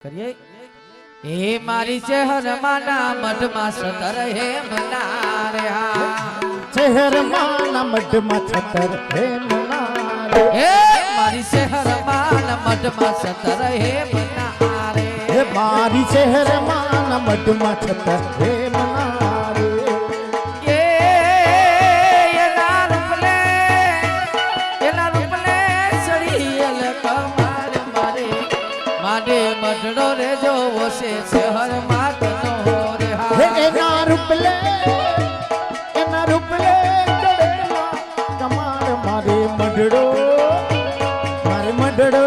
करिए ए मारी शहर माना मठ मा सतर हे मनारे शहर माना मठ मा सतर हे मनारे ए मारी शहर माना मठ मा सतर हे मनारे हे मारी शहर माना मठ मा सतर हे मनारे ये ना रूपले सड़ीयल कमार मारे मारे मठड़ो रे जो वसे शहर मात नो रे हे ना रूपले चढ़ेला कमार मारे मडड़ो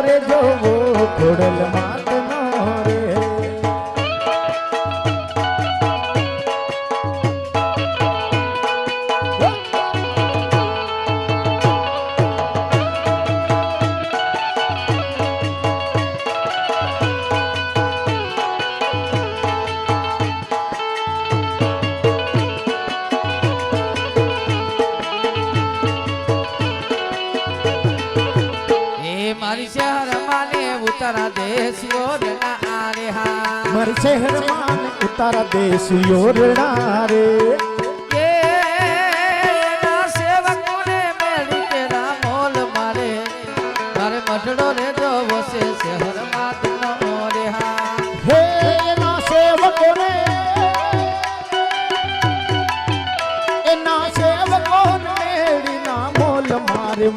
रे जो वो खोड़ल मात नो रे मारी शहर माने उतरा देश योर ना आरे हा मारी शहर माने उतारा देश योर ना रे ये ना सेवकों ने मेरी तेरा मोल मारे मारे मटड़ो रे जो वसे शहर मात नो रे हा हे ना सेवकों ने मेरी ना मोल मारे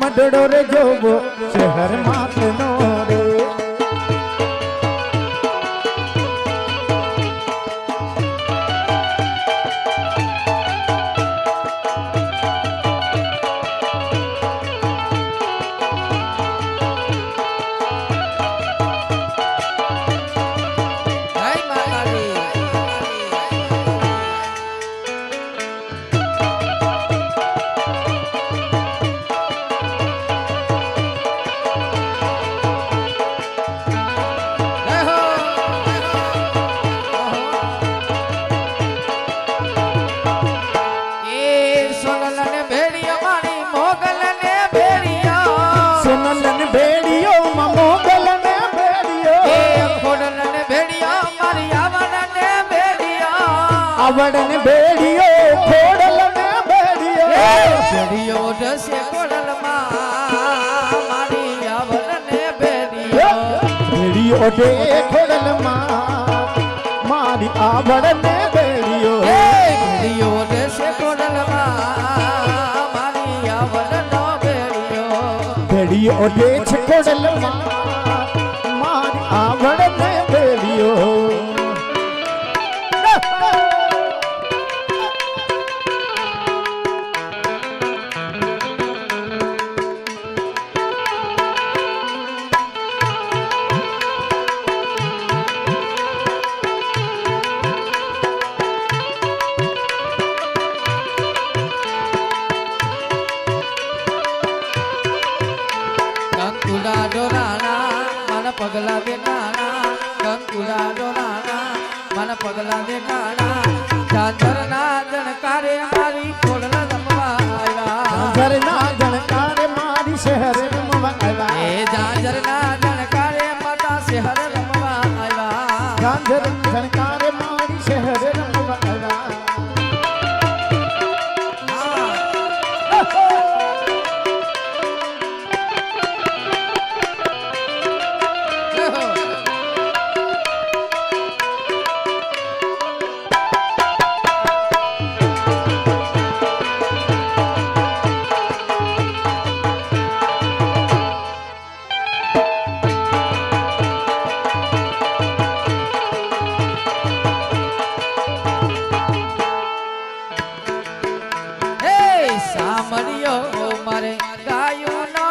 मडड़ो रे जो वो शहर मात नो रे जय माता दी जय हो ए सोनल ने भेड़ियो मारी मोगल ने भेड़ियो सुनलन भेड़ियो मोगल ने भेड़ियो ए खोडल ने भेड़ियो मारी आवड़ ने भेड़ियो आवड़ ने भेड़ियो खोड़ल ने भेड़ियो भेड़ियो डसे खोडल मा मारी आवड़ ने भेड़ियो भेड़ियो दे खोड़ल मारी आवड़ ने भेड़ियो भेड़ियो डसे खोडल मा मारी आवड़ नो भेड़ियो भेड़ियो दे खोड़ल मारी आवड़ ने भेड़ियो कंकुड़ा डोराना मन पगला दे नाना कंकुड़ा डोराना मन पगला दे नाना झांझर ना जनकारे मारी खोडला रमवा आया झरना झणकार मारी शहर रमवा ए झांझर ना जनकारे माता शहर रमवा आया झांझर झणकार मारी शहर रमवा સામરિયો મારે ગાયો નો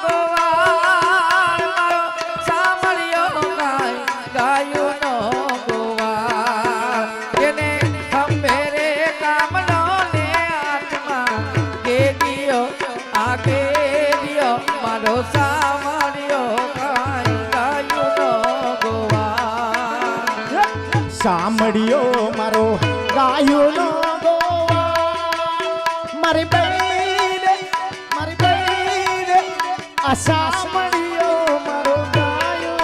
ગોવાળ મારો સામરિયો ગાયો નો ગોવાળ એને ખંભે રે કામનો ને આત્મા કે દિયો આગે દિયો મારો સામરિયો ગાયો નો ગોવાળ સામડિયો મારો ગાયો નો ગોવા મારી બૈરે આ સામડિયો મારો ગાયો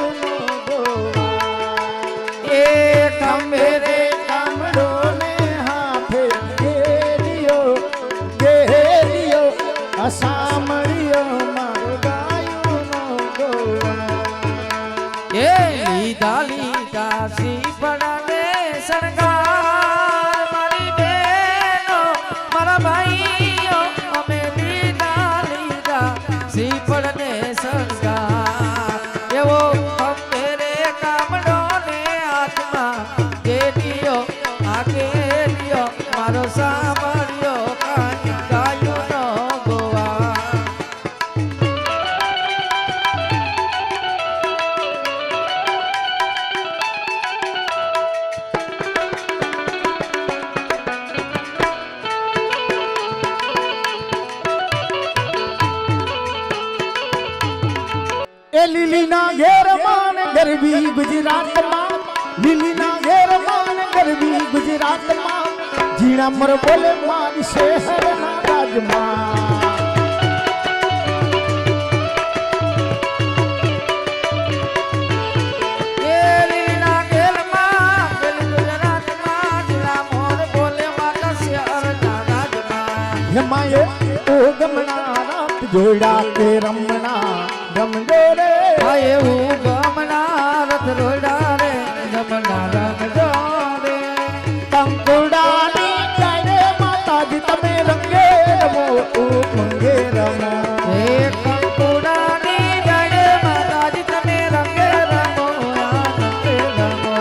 એ લીધા લીધા શ્રીફળને શણગાર મારી બેનો મારા ભાઈઓ અમે લીધા લીધા શ્રીફળને શણગાર એવો અમે રે કામડો ને હાથમાં કેલિયો આ કેલિયો મારો સાંભળ્યો કાંઈ ગાયું ન ગોવા એ લીલીના ઘેરમાં ને ગરબી ગુજરાતમાં લીલીના ઘેરમાં ને ગરબી ગુજરાતમાં જીણા મર બોલે મારી શહેરના રાજમાં કેલીના ઘેરમાં પેલી ગુજરાતમાં જીણા મોર બોલે માતા શહેરના રાજમાં હેમાએ ઓ ગમણા રાત જોડા કે રમણા રમજો રે આ એવું ગમના રથ રોડા રે ગમના રંગજો રે કંકુડાની જાય રે માતાજી તમે રંગે રમો ઓ મંગે રમો હે કંકુડાની જાણે માતાજી તમે રંગે રમો આનંદે રમો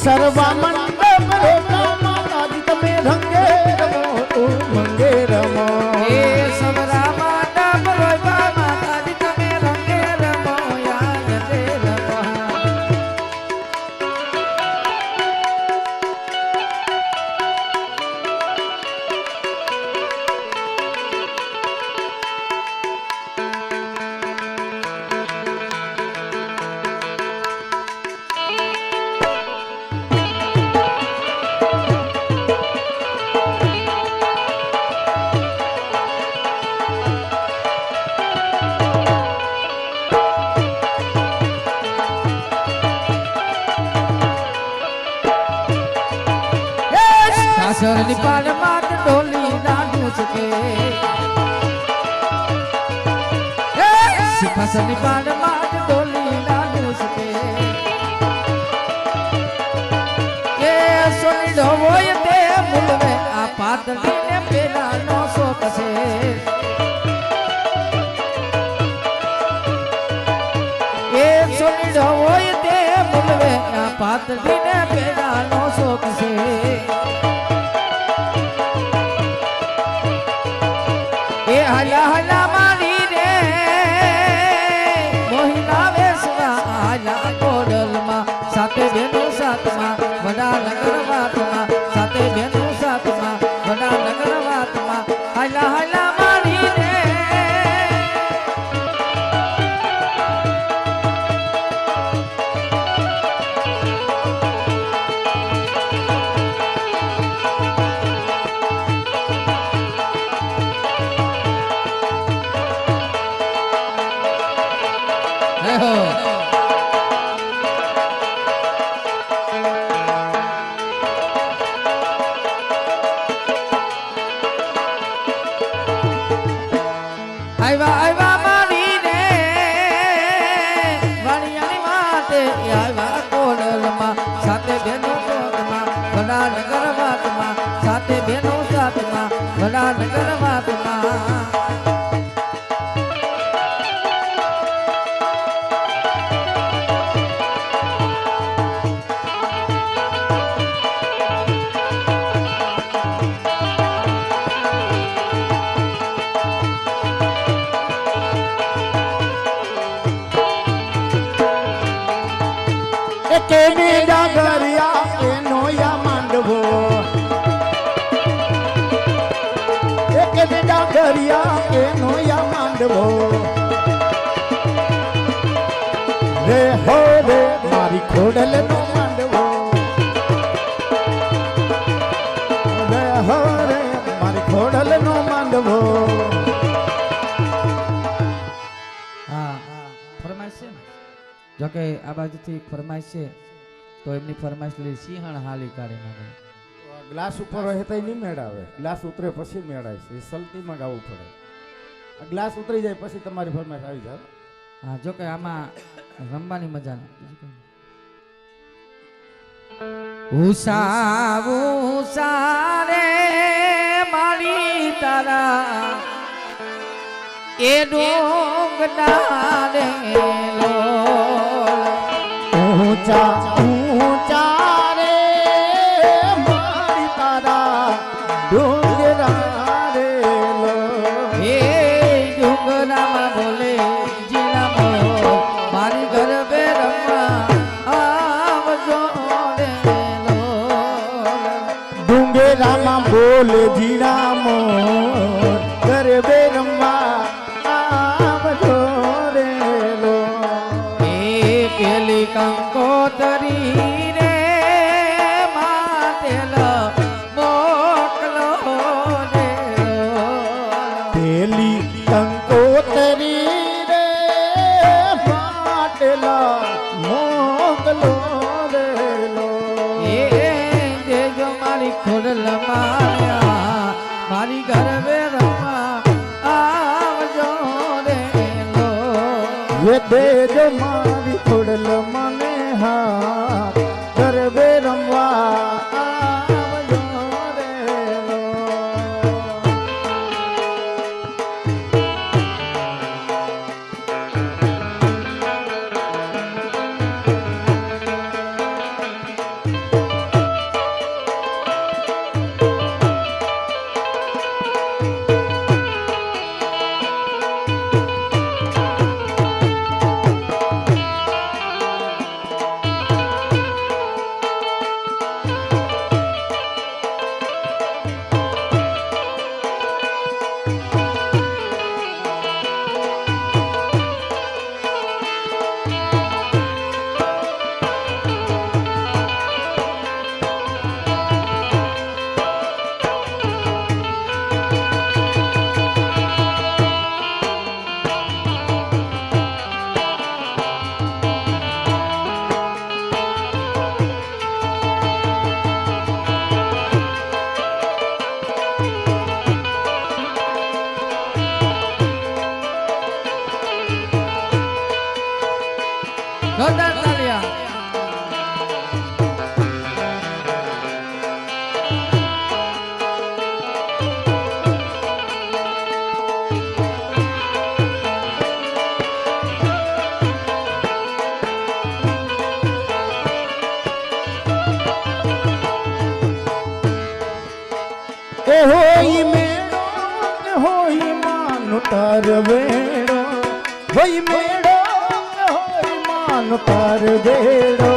સર્વા મંડપ રોકા માતાજી તમે રંગે રમો ઓ મંગે રમો હે સબરા માતા બરોબા માતાજી તમે રંગે રમો આનંદે રમો કાસરની પાનમાં ડોલી નાડું છે કાસરની પાનમાં ડોલી નાડું છે એ સોનીડો હોય તે મુલવે આ પાતળીને પેલા નો શોખ છે એ સોનીડો હોય તે મુલવે આ પાતળીને પેલા નો શોખ છે એ હલા હલા મારી રે મોહિના વેસવા આલા કોડલમાં સાથે બેનો સાથમાં વડા નગર વાતમાં સાથે બેનો સાથમાં વડા નગર વાતમાં હલા હલા મારી રે હે હો આયવા આયવા મારી રે વાણિયાની માતે આયવા કોડલમાં સાથે બેનો કોડમાં વડા નગર વાતમાં સાથે બેનો સાથમાં વડા નગર વાતમાં કેવી ડાગરિયા એનો યા માંડવો કેવી ડાગરિયા એનો યા માંડવો રે હો રે મારી ખોડલ નો માંડવો રે હો રે મારી ખોડલ નો માંડવો હા ફરમાઈશ છે ને જોકે આ બાજુથી એક ફરમાઈશ છે તો એમની ફરમાઈશ લઈ સિંહણ હાલી કાઢી નાખે ગ્લાસ ઉપર રહે તો નહીં મેળાવે ગ્લાસ ઉતરે પછી મેળાય છે એ સલતીમાં ગાવું પડે ગ્લાસ ઉતરી જાય પછી તમારી ફરમાઈશ આવી જાય હા જોકે આમાં રમવાની મજા નથી. ઉષા ઉષા રે મારી તારા એ ડોંગના રે ઊંચા ઊંચા રે મારી તારા ડુંગરા રે એ ડુંગરામાં બોલે જીણામો મારી ગરબે રમવા આવજો રે ડુંગરામાં બોલ જીણા મોર ગરબે રમવા આવજો રે એ પેલી કંકોતરી રે માટેલ મોકલો રે પેલી કંકોતરી રે માટલા મોકલો રે એ દેજો મારી ખોડલ માયા મારી ગરબે રમવા આવજો રે ये देजो मारी खोडल मने हाथ गरबे रमवा आवजो रे लो। જોરદાર તાળીયા. ए होई मेड़ो के होई मानु तार वेड़ो होई मेड़ो के होई मानु तार वेड़ो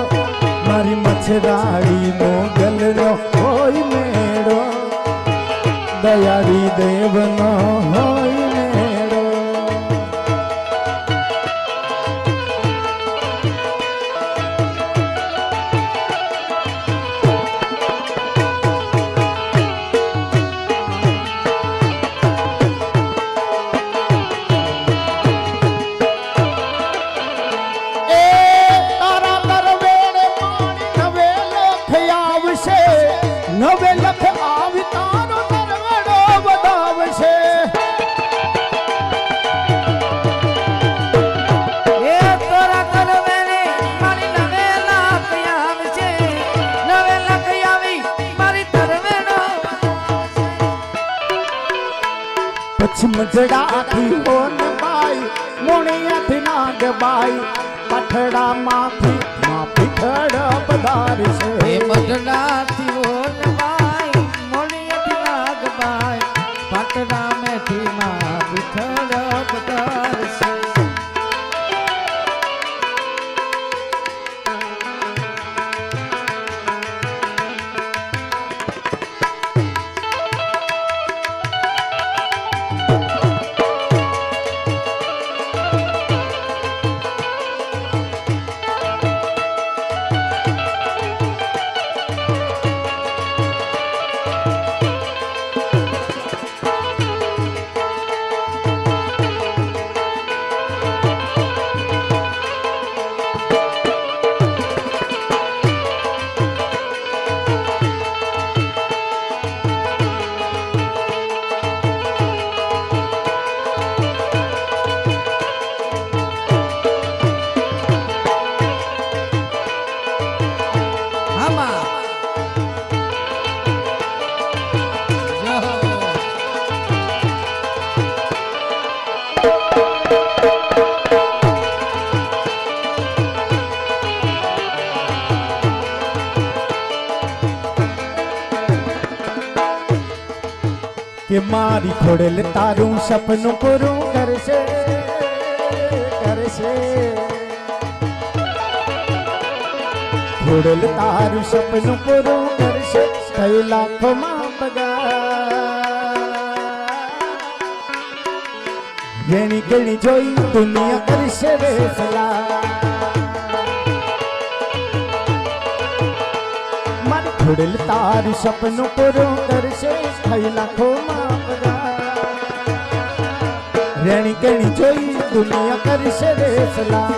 मारी मछराड़ी मोगल नो होई मेड़ो दयाड़ी देव नो होई मेड़ो નવે લખ આવી તારો દરવેડો વધાવશે એ તોરા કરવેને મારી નવે લાખ આવશે નવે લાખ આવી મારી તરવેડો પછી મજડાથી હોન બાઈ મોણિયાથી નાગ બાઈ પઠડા માંથી માં પીઠડ પધારશે એ મઢડાથી ઓનવાઈ મોલિયાથી નાગબાઈ પાટડા મેથી માં પીઠળ પધારશે કે મારી ખોડલ તારું સપનું પૂરું કરશે કરશે ખોડલ તારું સપનું પૂરું કરશે કઈ લાખોમાં પગાર વેણી કેણી જોઈ દુનિયા કરશે રે સલાહ મારી ખોડલ તારું સપનું પૂરું કરશે કઈ લાખોમાં પગાર વેણી કેણી જોઈ દુનિયા કરશે રે સલાહ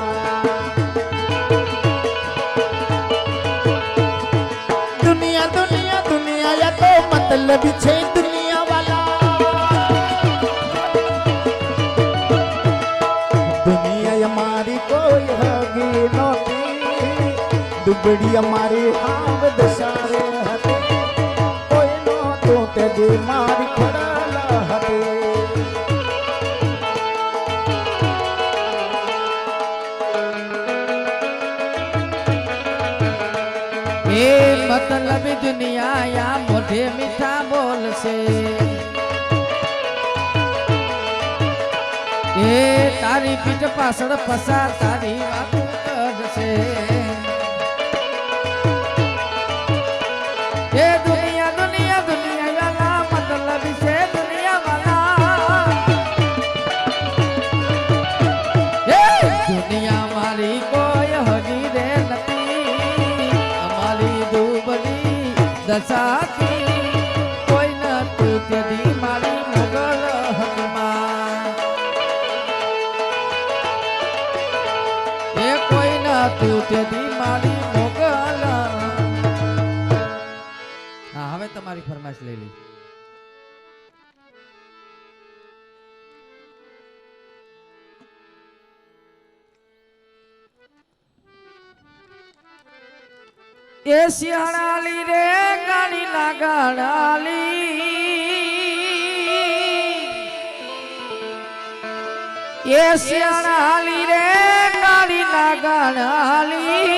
दुनिया दुनिया दुनिया या तो मतलब छे दुनिया वाला दुनिया हमारी कोई हगी नोती दुबड़ी हमारी आव दसारे हते कोई नो तो ते दे मारी खड़ाला हते એ મતલબ દુનિયા યા મોઢે મીઠા બોલશે એ તારી પીઠ પાછળ પસાર તારી વાતો કરશે એ દુનિયા દુનિયા દુનિયા વાલા મતલબ છે દુનિયા વાલા એ દુનિયા મારી કોઈ હગી રે નથી દુબળી દશાથી કોઈ નતું તેદી મારી મોગલ હકમાં એ કોઈ નતું તેદી મારી મોગલ હા હવે તમારી ફરમાઈશ લઈ લી એ શિયાળાલી રે ગાડી ના ગાડાલી એ શિયાળાલી રે ગાડી ના ગાડાલી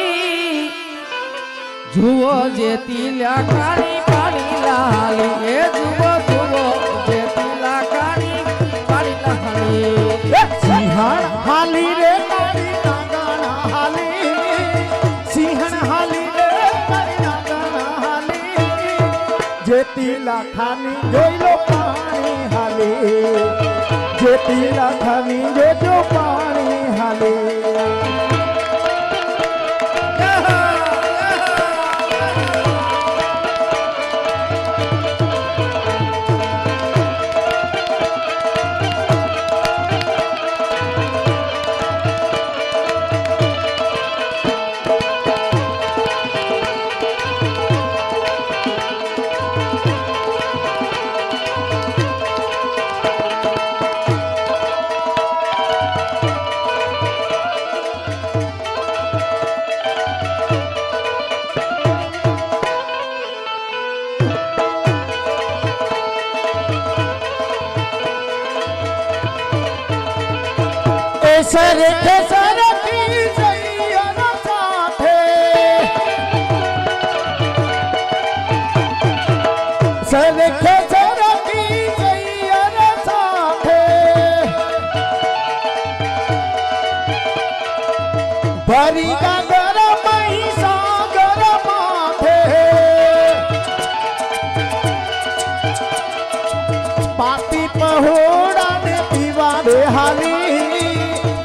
જુઓ જેતી લાકાની પાણી લાલી એ જુઓ જુઓ જેતી લાકાની પાણી લાલી સિંહણ હાલી રે ગાડી ના ગાડા હાલી સિંહણ હાલી જેતી લાખાની જોઈ લો પાણી હાલે જેતી લાખાની જોજો પાણી હાલે સરખે સરખી સૈયર સાથે સરખે સરખી સૈયર સાથે ભરી ગાગર મહીસાગર માથે પાપી પહોળા ને પીવા રે હાલી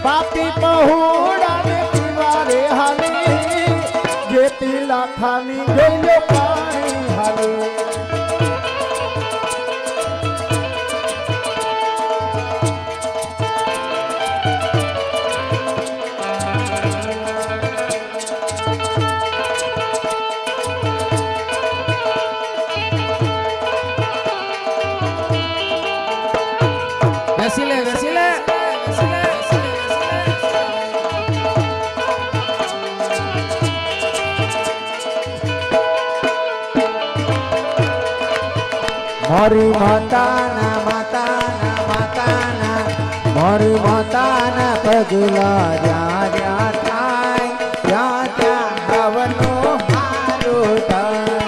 પાપી પહોળા ને પીવા રે હાલી જેતી લાખાની જોઈ પાણી હાલી બેસી લે બેસી લે મારી માતાના માતાના માતાના મારી માતાના પગલા જ્યાં જ્યાં થાય ત્યાં ત્યાં હવનો હારો થાય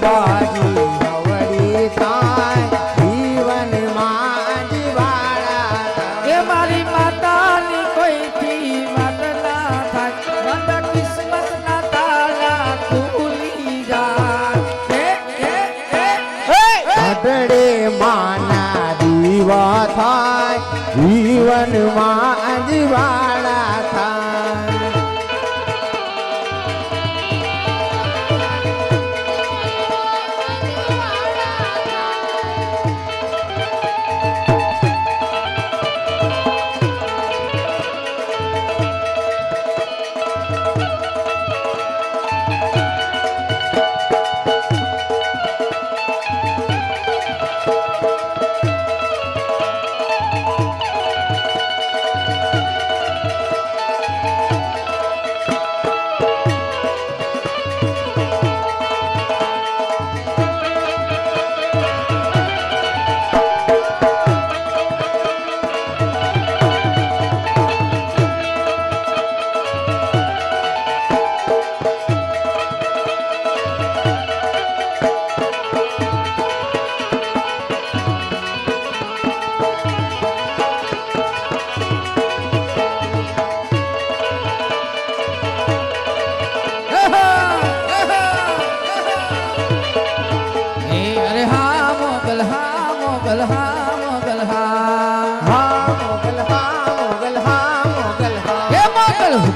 બાજી હવડી થાય જીવનમાં જીવાડા એ મારી માતાની કોઈથી વાત ના થાય બંધ કિસ્મત ના તાળા ખુલી જાય અડડે માના દીવા થાય જીવનમાં જીવાડા થાય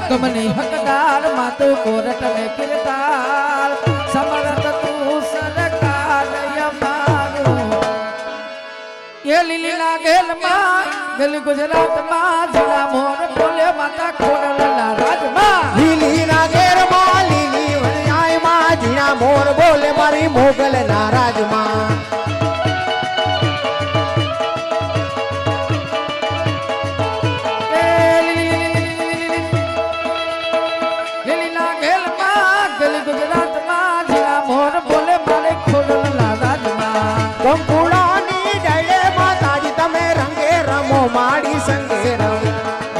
હુકમની હકદાર માત કોરટ ને કિરદાર સમરત તું સરકાર યમારું એ લીલી નાગેલ માં ગલ ગુજરાત માં જલા મોર બોલે માતા ખોડલના રાજમાં લીલી નાગેર માં લીલી વણિયાય માં જીણા મોર બોલે મારી મોગલ ના રાજમાં કંકુડાની ડાળે માતાજી તમે રંગે રમો માડી સંગે રમ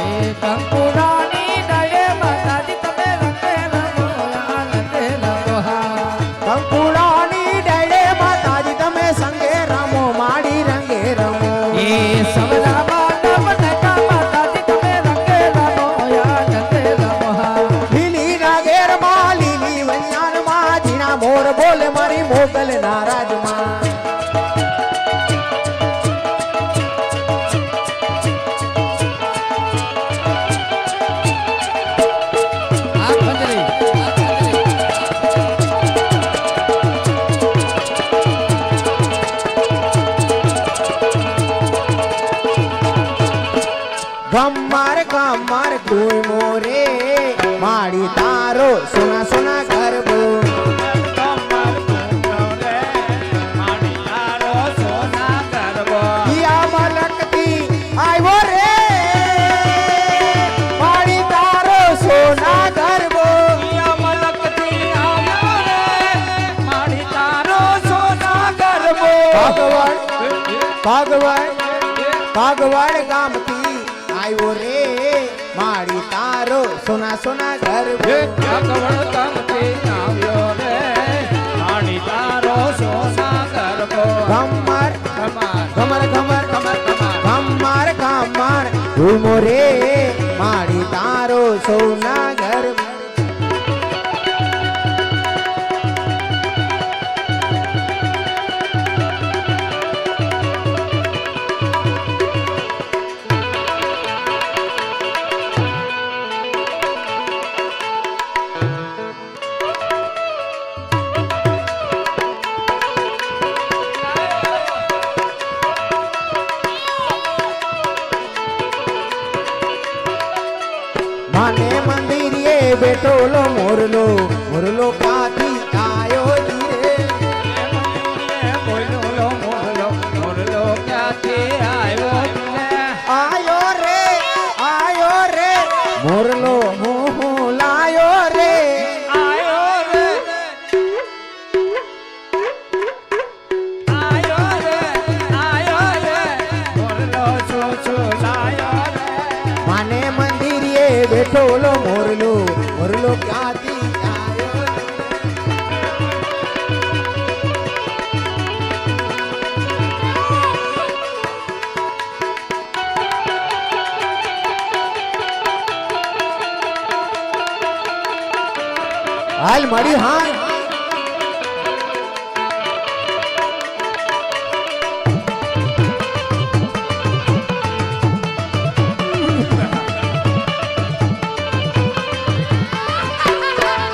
એ કંકુડાની ડાળે માતાજી તમે રંગે રમો આનંદે રમો હા કંકુડાની ડાળે માતાજી તમે સંગે રમો માડી રંગે રમો એ સવલા માતા બનકા માતાજી તમે રંગે રમો આનંદે રમો હા લીલી નાગેર માં લીલી વૈયાન માં જીણા મોર બોલે મારી મોગલ ના રાજમાં ગમ્માર ગમ્માર તું મોરે માડી તારો સોના સોના ગરબો યા મલકતી આવ્યો રે માડી તારો સોના ગરબો ભાગવડ ગામથી આવ્યો રે માડી તારો સોના સોના ગરબો ગમ્માર ગમર ગમર ગમ્માર ગમ્માર ધૂમો રે માડી તારો સોના ગરબો માને મંદિરે બેઠોલો મોરલો મોરલો ક્યાંથી આયો ધીરે આયો રે મોરલો હું લાયો રે માને મંદિરે બેઠોલો મોરલો મોરલો ક્યાંથી આયો હાલ મારી હા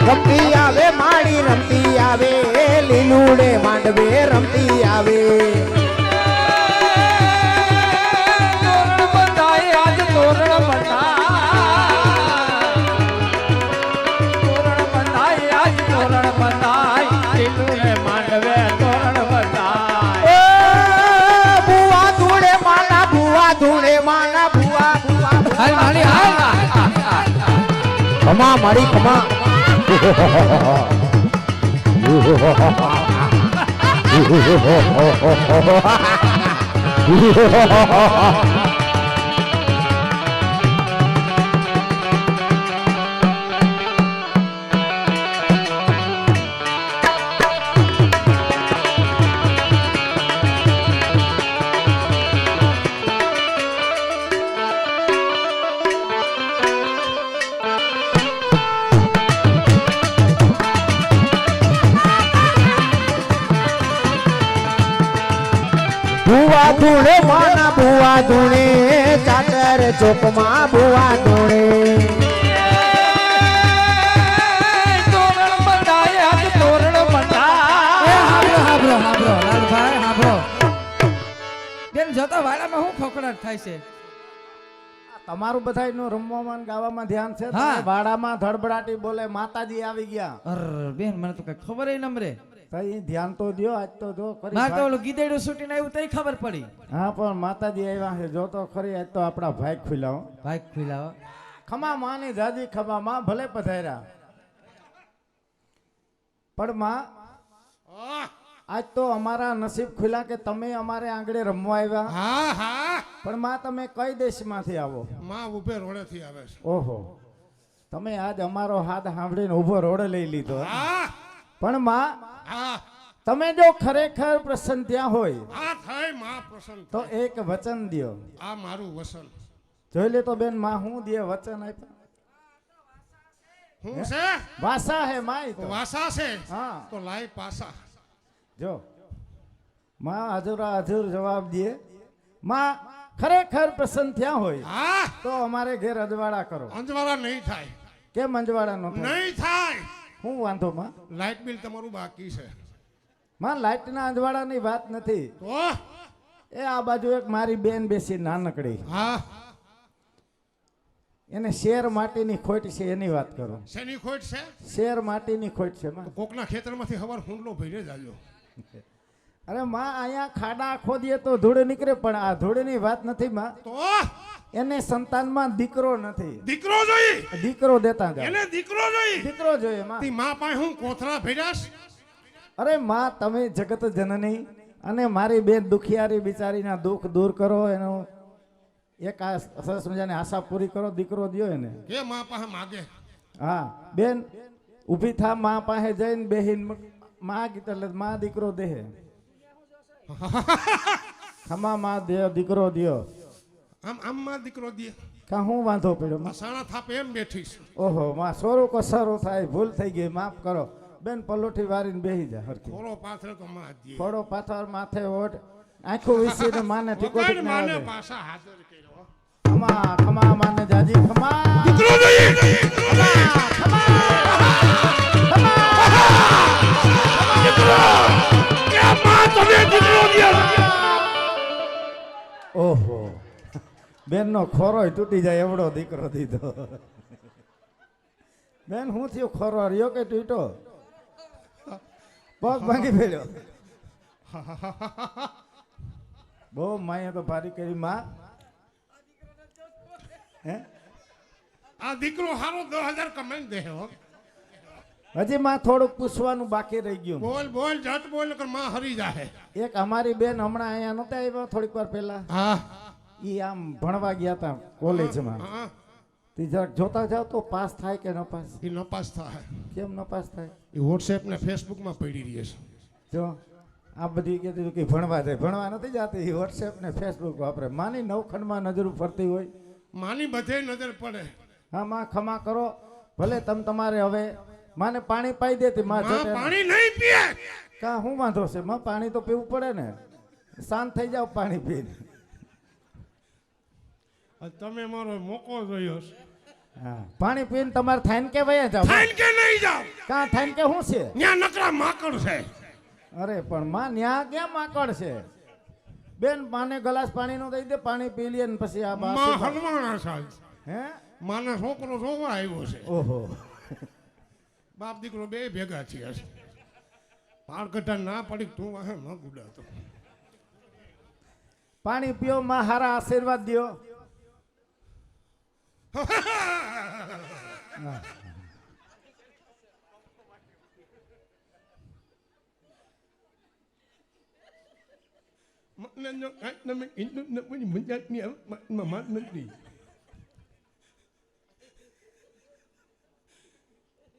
રમતી આવે માડી રમતી આવે લીલુડે માંડવે રમતી આવે તોરણ બંધાય આજ તોરણ બંધાય આજ તોરણ બંધાય લીલુડે માંડવે તોરણ બંધાય બુવા ધૂળે માના બુવા ધૂળે માના બુવા બુવા હાલ મારી હાલ કમા મારી કમા બુવા ધૂળે માના બુવા ધૂળે ચાદર ચોકમાં બુવા ધૂળે તોરણ બંધાય આજ તોરણ બંધાય હાબરો હાબરો હાબરો લાલભાઈ હાબરો બેન જોતા વાડામાં હું ખોખડાટ થાય છે તમારું બધાયનું રમવામાં ને ગાવામાં ધ્યાન છે હા. તમે વાડામાં ધડબડાટી બોલે માતાજી આવી ગયા અર બેન મને તો કઈ ખબર ય નમરે તઈ ધ્યાન તો દ્યો આજ તો જો ખરી મારે તો ઓલું ગીદેડું છૂટીને આવ્યું તઈ ખબર પડી હા પણ માતાજી આવ્યા છે જો તો ખરી આજ તો આપણા ભાઈ ખુલાવો ભાઈ ખુલાવો ખમા માની દાદી ખમા માં ભલે પધાર્યા પણ માં આજ તો અમારા નસીબ ખુલ્યા કે તમે અમારે આંગળે રમવા આવ્યા હા હા પણ માં તમે કઈ દેશમાંથી આવો માં ઉભે રોડેથી આવે છે ઓહો તમે આજ અમારો હાથ સાંભળીને ઊભો રોડ લઈ લીધો હા પણ માં હા તમે જો ખરેખર પ્રસન્ન ત્યાં હોય આ થાય માં પ્રસન્ન તો એક વચન દ્યો આ મારું વસન જોઈ લે તો બેન માં હું દે વચન આપ્યા હું છે વાસા હે માય તો વાસા છે હા તો લાય પાસા જો માં હજુરા હજુર જવાબ દે માં ખરેખર પ્રસન્ન થયા હોય હા તો અમારે ઘેર અજવાળા કરો અંજવાળા નહીં થાય કેમ અંજવાળા નો થાય નહીં થાય હું વાંધો માં લાઇટ બિલ તમારું બાકી છે માં લાઈટના અંજવાળાની વાત નથી તો એ આ બાજુ એક મારી બેન બેસી નાનકડી હા એને શેર માટીની ખોટ છે એની વાત કરો શેની ખોટ છે શેર માટીની ખોટ છે માં કોકના ખેતરમાંથી હવાર હુંડલો ભરીને જાજો અરે માં અહીંયા ખાડા ખોદીએ તો ધૂળ નીકળે પણ આ ધૂળની વાત નથી માં તો એને સંતાનમાં દીકરો નથી દીકરો જોઈ દીકરો દેતા જાઓ એને દીકરો જોઈ દીકરો જોઈએ માં તી માં પાસે હું કોથળા ભર્યાસ અરે માં તમે જગત જનની અને મારી બેન દુખિયારી બિચારીના દુઃખ દૂર કરો એનો એક આ સરસ મજાની આશા પૂરી કરો દીકરો દ્યો એને કે માં પાસે માગે હા બેન ઊભી થા માં પાસે જઈને બેહીન માં ગીત એટલે માં દીકરો દેહે ખમા માં દે દીકરો દ્યો આમ આમ માં દીકરો દે કા હું વાંધો પડ્યો માં સાણા થાપે એમ બેઠી છે ઓહો માં સોરું કસારું થાય ભૂલ થઈ ગઈ માફ કરો બેન પલોઠી વારીને બેહી જા હરખી થોડો પાથરે તો માં દે થોડો પાથર માથે ઓઢ આંખું વિસીને માને ઠીકો વગાડ ઠીક માને આવે પાછા હાજર કર્યો ખમા ખમા માને જાજી ખમા દીકરો જોઈએ કે માં તમે દીકરો દે ઓહો બેન નો ખોરોય તૂટી જાય એવડો દીકરો દીધો બેન હું થયું ખોરો રહ્યો કે તૂટો પગ ભાંગી ફેર્યો બહુ માએ તો ભારી કરી માં હે આ દીકરો હારો 10,000 કમાઈને દે હો હજી માં થોડુંક પૂછવાનું બાકી રહી ગયું બોલ બોલ જટ બોલ કે માં હરી જાહે એક અમારી બેન હમણાં અહીંયા નહોતા આવ્યા થોડીક વાર પહેલા હા ઈ આમ ભણવા ગયા હતા કોલેજમાં હા તે જરાક જોતા જાવ તો પાસ થાય કે ન પાસ એ નપાસ થાય કેમ ન પાસ થાય એ વોટ્સએપ ને ફેસબુક માં પડી રહી છે જો આ બધી કીધું કે ભણવા જાય ભણવા નથી જાતી વોટ્સએપ ને ફેસબુક વાપરે માની નવખંડમાં નજર ફરતી હોય માની બધે નજર પડે હા માં ખમા કરો ભલે તમે તમારે હવે માને પાણી પાઈ દેતી માં માં જોતે પાણી નહીં પીએ. કા હું વાંધો છે માં પાણી તો પીવું પડે ને શાંત થઈ જાવ પાણી પીને આ તમે મારો મોકો જોયો છે. હા પાણી પીને તમારે થાઈન કે વયા જાવ થાઈન કે નહીં જાવ. કા થાઈન કે શું છે ત્યાં નકરા માકડ છે. અરે પણ માં ન્યા ક્યાં માકડ છે બેન માને ગ્લાસ પાણી નો દઈ દે પાણી પી લે ને પછી આ માં બાપ હલવાણા સાહેબ. હે માનો છોકરો જોવા આવ્યો છે. ઓહો બાપ દીકરો બે ભેગા થયા છે. પાળ કઢા ના પડી તું વાહે ન ગુડાતો. પાણી પીઓ માં હારા આશીર્વાદ દ્યો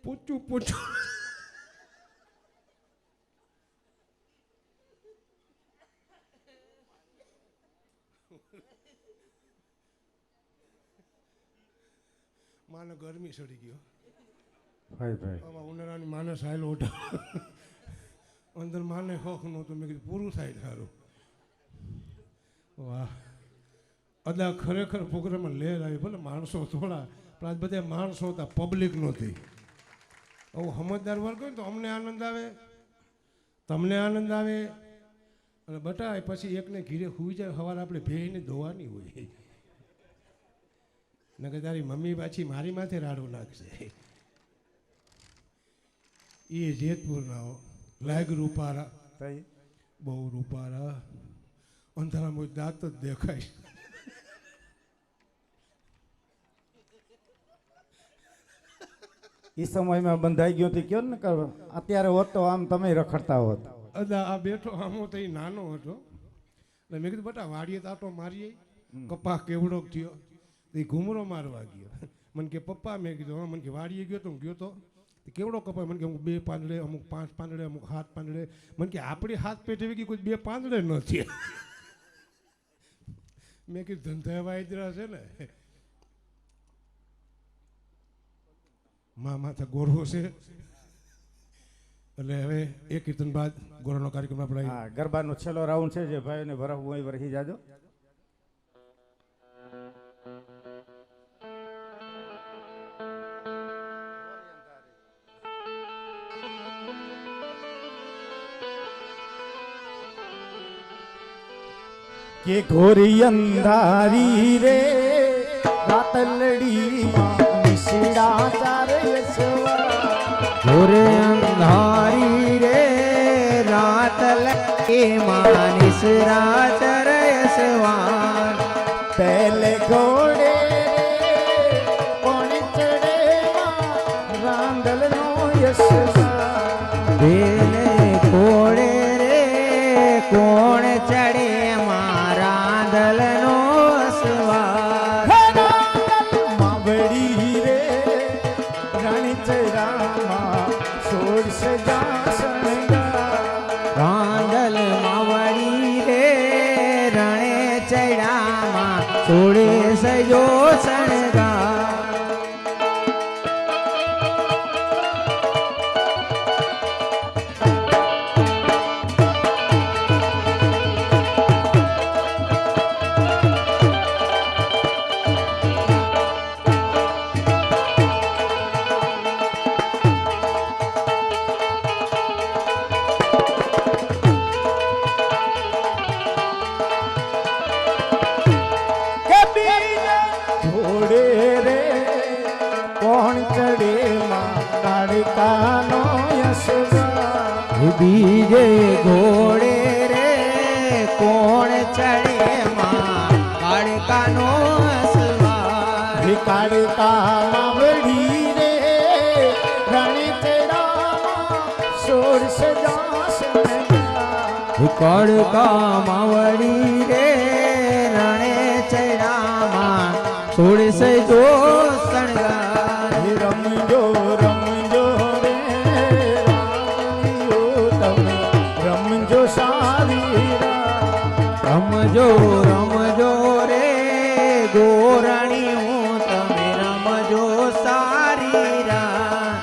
પૂછું પૂછું માને ગરમી ચડી ગયો. ભાઈ ભાઈ આમાં ઉનાળાની માને સાયલો ઉઠા અંદર માને હોખ નહોતું. મેં કીધું પૂરું થાય સારું. વાહ અદા ખરેખર પ્રોગ્રામમાં લેર આવી. ભલે માણસો થોડા પણ આજ બધા માણસો હતા, પબ્લિક નહોતી. આવું સમજદાર વર્ગ હોય તો અમને આનંદ આવે, તમને આનંદ આવે. અને બટા પછી એકને ઘીરે હુઈ જાય સવારે આપણે ભેઈને ધોવાની હોય ને કે તારી મમ્મી પાછી મારી માથે રાડું નાખશે. એ જેતપુરના હો લાગ રૂપારા, બહુ રૂપારા, અંધારામાં દાંત જ દેખાય. એ સમયમાં બંધાઈ ગયો તો કયો ને કરો અત્યારે હોત તો આમ તમે રખડતા હોત. અદા આ બેઠો આમો તો એ નાનો હતો એટલે મેં કીધું બટા વાડીએ તાટો મારીએ. કપા કેવડો થયો એ ઘૂમરો મારવા ગયો. મને કે પપ્પા, મેં કીધું હા. મને કે વાડીએ ગયો તો હું ગયો તો કેવડો કપાય. મને કે અમુક 2 પાંદડે, અમુક 5 પાંદડે, અમુક 7 પાંદડે. મને કે આપણી હાથ પેટ એવી કોઈ 2 પાંદડે નથી. મેં કીધું ધંધા વાયદરા છે ને માં માથે ગોરવો છે. એટલે હવે એક કીર્તન બાદ ગોરાનો કાર્યક્રમ આપણે હા ગરબાનો છેલ્લો રાઉન્ડ છે જે ભાઈને ભરાવવું હોય વરહી જાજો. કે ઘોરી અંધારી રે રાતલડી નિશિડા ચારે યસવા. ઘોરે અંધારી રે રાત લગે માનિસ રાત રયસવાન. પહેલે ઘોડે કોણ ચડે રાંદલ નો યસવા. બેલે ઘોડે રે કોણ ચડે મારા દલનો સવાર. માવડી રે રાણી ચરામાં સોળ સજા શણગાર. રાંદલ માવડી રે રણે ચડામાં છોડે સજો શણગાર. ઘોડે રે કોણ ચડે માં કાળકાનો યશવા. બીજે ઘોડે રે કોણ ચડે માં કાળકાનો સવાર. કાળકા માવડી રે રણે ચડામાં સોળ સજા શણગાર. કાળકા માવડી રે રણે ચડામાં છોડ સજો શણગાર. રમજો રમજો રે રાણીઓ તમે રમજો સારી રાત. રમજો રમજો રે ગોરાણી હું તમે રમજો સારી રાત.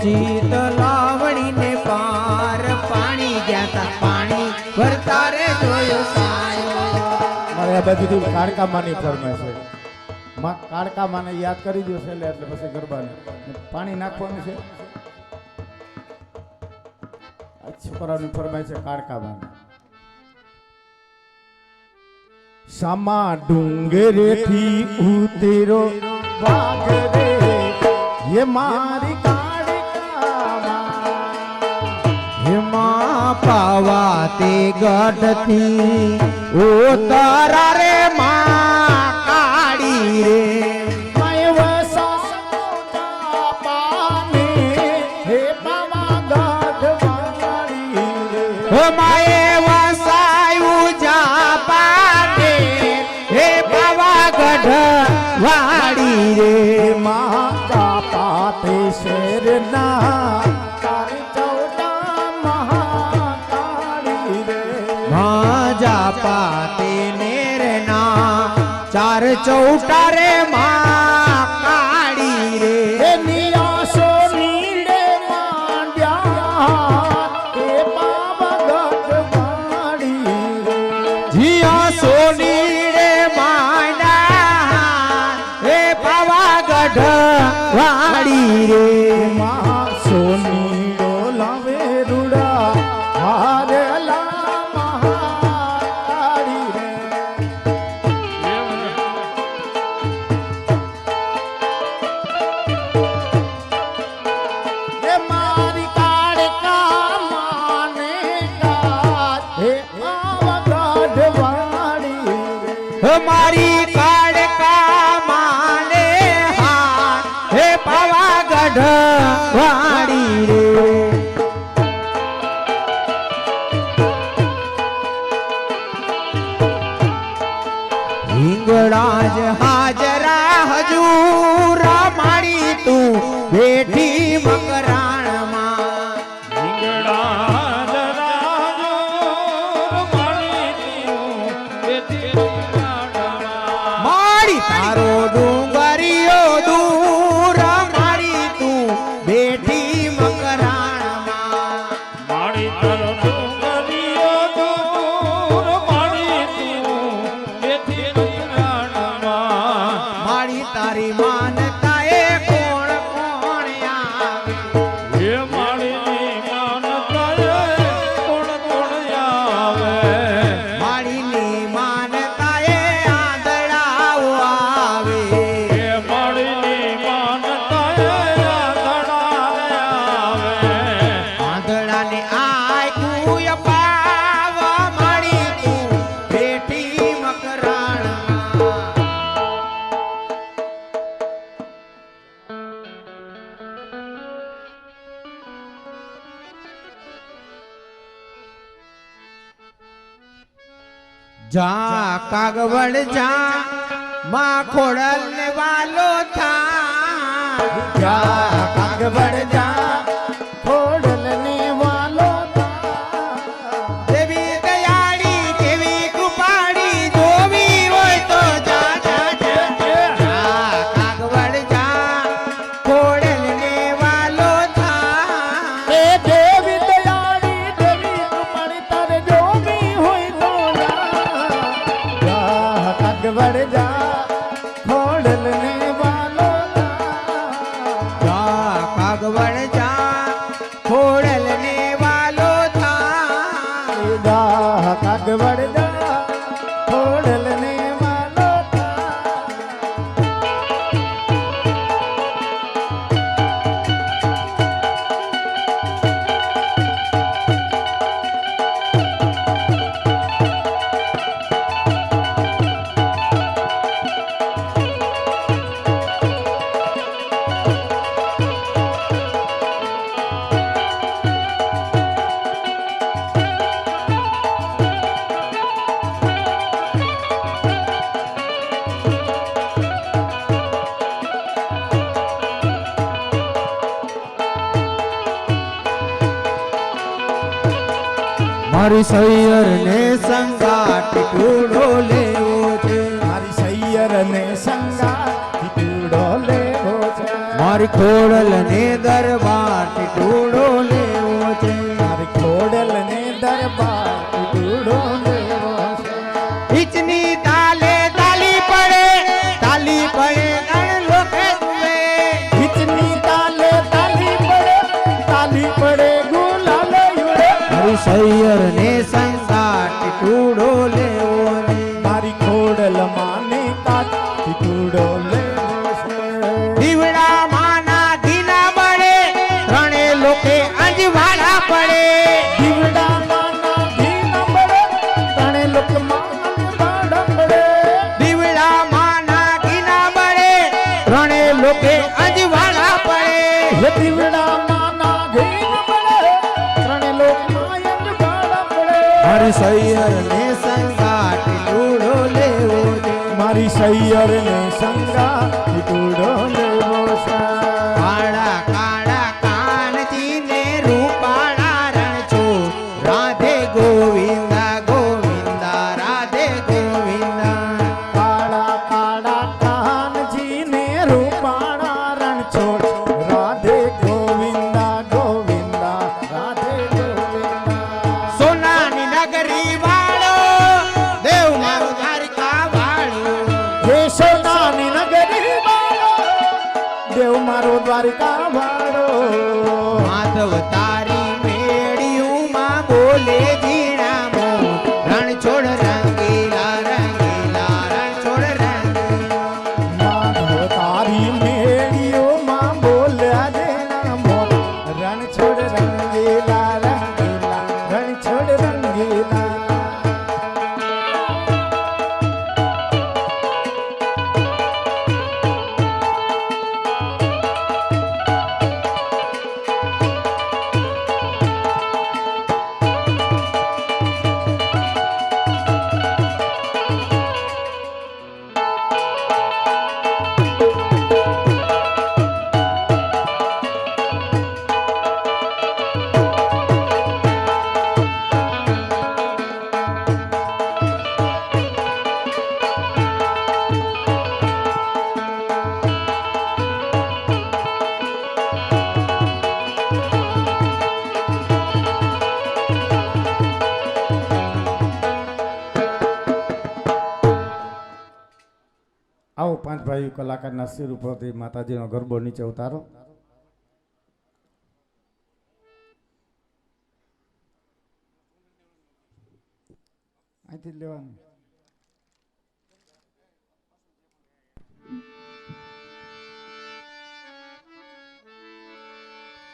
ચિત લાવણી ને પાર પાણી ગયા તા પાણી ભરતા રે જોયો સાયો મારે આ બધું કાળકા માની ફરમાય છે માં કાળકા માને યાદ કરી દો છે એટલે પછી ગરબાને પાણી નાખવાનું છે આ છોકરાની ફરમાય છે કાળકા માને સામા ડુંગરેથી ઉતરો વાઘ રે ये मारी હેમા પાવા તે ગઢથી ઉતારા રે માં કાળી રે मैं वसा पाने हे बाबा गाढ़वाड़ी रे હો માએ વસાયું જા પાડે હે પાવાગઢ વાડી રે माता पाते शेर ना तारी चौटा महाकाली रे માજા પાતે નેરના ચાર ચૌટા રે માં કાળી રે हे नियासो नीले मांड्या हे बाबा गाढ़वाड़ी रे જીયા સોની રે માંડા હે પાવાગઢ વાડી રે સોની ડોલાવે રૂડા હારે લા મહાકાળી રે એ મારી કાળકા માને ગાત હે પાવાગઢ વાડી રે મારી કાળકા માને હાથ હે પાવાગઢ વાડી રે હિંગળાજ હાજરા હજુરા મારી તું બેઠી મકરાણમાં મારી તારો ડુંગરીઓ દૂર મારી તું બેઠી મકરાણમાં મારી તારી માનતા એ કોણ કોણ આવે મારીની માનતા એ આંધળાઓ આવે આંધળાને આય કુય પાવા મારી તું બેઠી મકરાણમાં જા કાગવડ જા માં ખોડલ ને વાલો થા જા કાગવડ જા ખોડલ ને વાલો દેવી દયાળી કેવી કૃપાળી જોવી હોય તો જા જા જા જા કાગવડ જા ખોડલ ને વાલો થા એ દેવી દયાળી દેવી કૃપાળી તારે જોવી હોય તો જા કાગવડ જા ખોડલ ને વાલો જા કાગવડ જા ખોડલ ને વાલો થા જા કાગવડ જા ખોડલ ને વાલો મારી સૈયર ને સંગાટ ટૂડો લેવો છે મારી સૈયર ને સંગા ટુકડો લેવો છે મારી ખોડલ ને દરબાર ટૂડો લેવો છે મારી ખોડલ ને દરબાર ટૂડો લેવો છે ઈચની તાલે તાલી પડે ગણ લોકે જુએ ખીચની તાલે તાલી પડે ગુલાલ ઉડે હરી સૈયર ને સંસાર ટૂડો લેવો ને મારી ખોડલ માને કાચ ટૂડો લેવો છે દીવડા માના ઘીના બળે ત્રણે લોકે અંજવાળા પડે દીવડા માના ઘી નંબરે તણે લોકમાં બાડંબરે દીવડા માના ઘીના બળે ત્રણે લોકે અંજવાળા પડે હે દીવડા માના ઘી નંબરે તણે લોકમાં બાડંબરે હર સૈયર ને સંગાટ ટૂડો લેવો છે મારી સૈયર ને સંગા ટૂડો લેવો છે કાળા કાળા કાનજી ને રૂપાળા રણછોડ રાધે ગોવિંદા ગોવિંદા રાધે ગોવિંદા કાળા કાળા કાનજી ને રૂપાળા રણછોડ રાધે ગોવિંદા ગોવિંદા રાધે ગોવિંદા સોનાની નગરી વાળો દેવ મારો દ્વારકા વાળો હે સોનાની નગરી વાળો દેવ મારો દ્વારકા વાળો માધવ તારી મેળિયું માં બોલે જીણા મો રણછોડ રંગીલા રંગીલા રણછોડ રંગીલા માધવ તારી મેળીઓમાં બોલ્યા દેના મોત રણછોડ રંગીલા રંગીલા રણછોડ રંગીલા આવો પાંચ ભાઈઓ કલાકારના સિર ઉપરથી માતાજીનો ગરબો નીચે ઉતારો અહીંથી જ લેવાનું